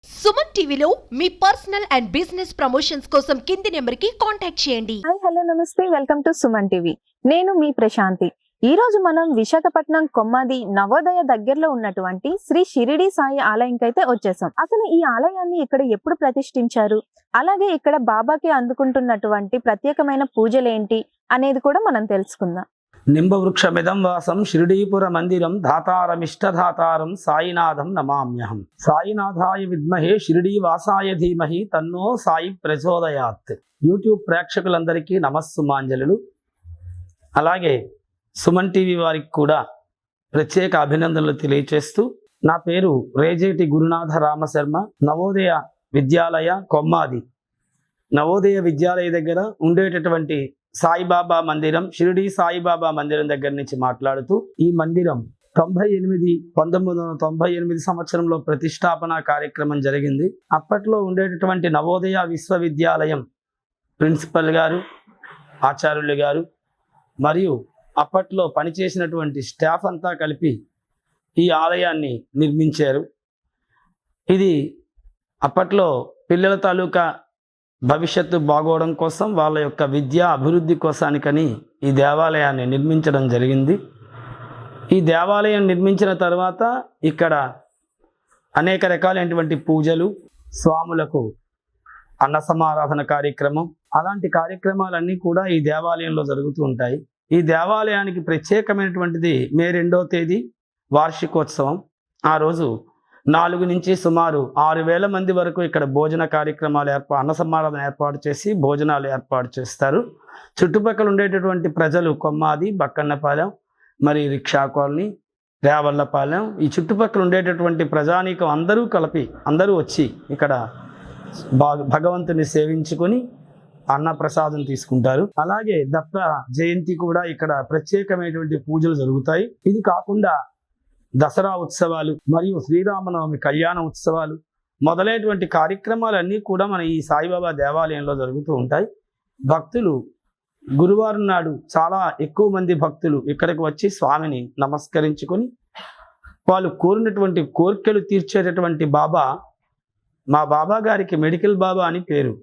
సుమన్ టీవీలో మీ personal and business promotions కోసం కింది నెంబర్కి కాంటాక్ట్ చేయండి. హాయ్ హలో నమస్తే, వెల్కమ్ టు సుమన్ టీవీ. నేను మీ ప్రశాంతి. ఈ రోజు మనం విశాఖపట్నం కొమ్మాది నవోదయ దగ్గరలో ఉన్నటువంటి శ్రీ షిరిడి సాయి ఆలయంకైతే వచ్చేసాం. అసలు ఈ ఆలయాన్ని ఇక్కడ ఎప్పుడు ప్రతిష్ఠించారు, అలాగే ఇక్కడ బాబాకి అందుకుంటున్నటువంటి ప్రత్యేకమైన పూజలేంటి అనేది కూడా మనం తెలుసుకుందాం. నింబవృక్షమిదం వాసం షిరిడీపుర మందిరం ధాతారమిష్టధాతారం సాయినాథం నమామ్యహం. సాయినాథాయ విద్మహే షిరిడీ వాసాయ ధీమహి తన్నో సాయి ప్రచోదయాత్. యూట్యూబ్ ప్రేక్షకులందరికీ నమస్సుమాంజలులు. అలాగే సుమన్ టీవీ వారికి కూడా ప్రత్యేక అభినందనలు తెలియచేస్తూ, నా పేరు రేజేటి గురునాథ రామశర్మ. నవోదయ విద్యాలయ కొమ్మాది నవోదయ విద్యాలయ దగ్గర ఉండేటటువంటి సాయిబాబా మందిరం, షిరిడి సాయిబాబా మందిరం దగ్గర నుంచి మాట్లాడుతూ, ఈ మందిరం 1998 సంవత్సరంలో ప్రతిష్టాపన కార్యక్రమం జరిగింది. అప్పట్లో ఉండేటటువంటి నవోదయ విశ్వవిద్యాలయం ప్రిన్సిపల్ గారు, ఆచార్యులు గారు మరియు అప్పట్లో పనిచేసినటువంటి స్టాఫ్ అంతా కలిపి ఈ ఆలయాన్ని నిర్మించారు. ఇది అప్పట్లో పిల్లల తాలూకా భవిష్యత్తు బాగోవడం కోసం, వాళ్ళ యొక్క విద్యా అభివృద్ధి కోసానికని ఈ దేవాలయాన్ని నిర్మించడం జరిగింది. ఈ దేవాలయం నిర్మించిన తర్వాత ఇక్కడ అనేక రకాలైనటువంటి పూజలు, స్వాములకు అన్న సమారాధన కార్యక్రమం, అలాంటి కార్యక్రమాలన్నీ కూడా ఈ దేవాలయంలో జరుగుతూ ఉంటాయి. ఈ దేవాలయానికి ప్రత్యేకమైనటువంటిది మే 2వ తేదీ వార్షికోత్సవం. ఆ రోజు 4 నుంచి సుమారు 6,000 మంది వరకు ఇక్కడ భోజన కార్యక్రమాలు అన్న సమారాధన ఏర్పాటు చేసి భోజనాలు ఏర్పాటు చేస్తారు. చుట్టుపక్కల ఉండేటటువంటి ప్రజలు కొమ్మాది, బక్కన్నపాలెం, మరి రిక్షా కాలనీ, రేవళ్ళపాలెం, ఈ చుట్టుపక్కల ఉండేటటువంటి ప్రజానీకం అందరూ వచ్చి ఇక్కడ భగవంతుని సేవించుకొని అన్న ప్రసాదం తీసుకుంటారు. అలాగే దత్త జయంతి కూడా ఇక్కడ ప్రత్యేకమైనటువంటి పూజలు జరుగుతాయి. ఇది కాకుండా దసరా ఉత్సవాలు మరియు శ్రీరామనవమి కళ్యాణ ఉత్సవాలు మొదలైనటువంటి కార్యక్రమాలన్నీ కూడా మన ఈ సాయిబాబా దేవాలయంలో జరుగుతూ ఉంటాయి. భక్తులు గురువారం నాడు చాలా ఎక్కువ మంది భక్తులు ఇక్కడికి వచ్చి స్వామిని నమస్కరించుకొని వాళ్ళు కోరినటువంటి కోరికలు తీర్చేటటువంటి బాబా, మా బాబా గారికి మెడికల్ బాబా అని పేరు.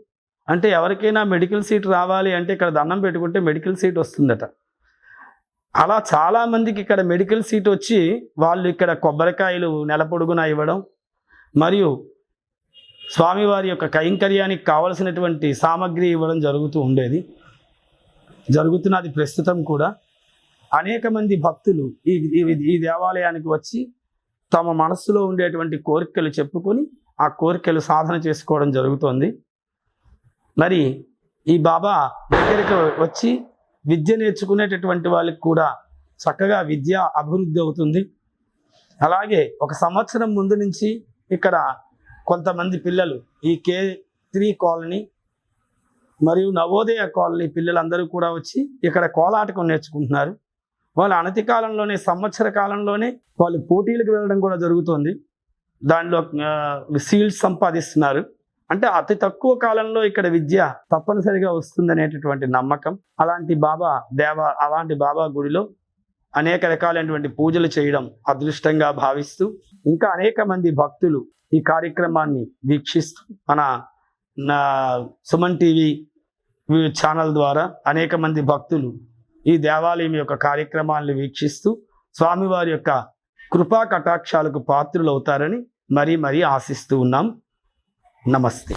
అంటే ఎవరికైనా మెడికల్ సీట్ రావాలి అంటే ఇక్కడ దండం పెట్టుకుంటే మెడికల్ సీట్ వస్తుందట. అలా చాలామందికి ఇక్కడ మెడికల్ సీట్ వచ్చి వాళ్ళు ఇక్కడ కొబ్బరికాయలు నెల పొడుగునా ఇవ్వడం మరియు స్వామివారి యొక్క కైంకర్యానికి కావలసినటువంటి సామగ్రి ఇవ్వడం జరుగుతున్నది ప్రస్తుతం కూడా. అనేక మంది భక్తులు ఈ దేవాలయానికి వచ్చి తమ మనస్సులో ఉండేటువంటి కోరికలు చెప్పుకొని ఆ కోరికలు సాధన చేసుకోవడం జరుగుతోంది. మరి ఈ బాబా దగ్గరికి వచ్చి విద్య నేర్చుకునేటటువంటి వాళ్ళకి కూడా చక్కగా విద్య అభివృద్ధి అవుతుంది. అలాగే 1 సంవత్సరం ముందు నుంచి ఇక్కడ కొంతమంది పిల్లలు ఈ K3 కాలనీ మరియు నవోదయ కాలనీ పిల్లలందరూ కూడా వచ్చి ఇక్కడ కోలాటకం నేర్చుకుంటున్నారు. వాళ్ళు అనతి కాలంలోనే, సంవత్సర కాలంలోనే వాళ్ళు పోటీలకు వెళ్ళడం కూడా జరుగుతుంది. దానిలో సీల్డ్స్ సంపాదిస్తున్నారు. అంటే అతి తక్కువ కాలంలో ఇక్కడ విద్య తప్పనిసరిగా వస్తుందనేటటువంటి నమ్మకం. అలాంటి బాబా గుడిలో అనేక రకాలైనటువంటి పూజలు చేయడం అదృష్టంగా భావిస్తూ, ఇంకా అనేక మంది భక్తులు ఈ కార్యక్రమాన్ని వీక్షిస్తూ మన సుమన్ టీవీ ఛానల్ ద్వారా అనేక మంది భక్తులు ఈ దేవాలయం యొక్క కార్యక్రమాలను వీక్షిస్తూ స్వామివారి యొక్క కృపా కటాక్షాలకు పాత్రులు అవుతారని మరీ ఆశిస్తూ ఉన్నాం. నమస్తే.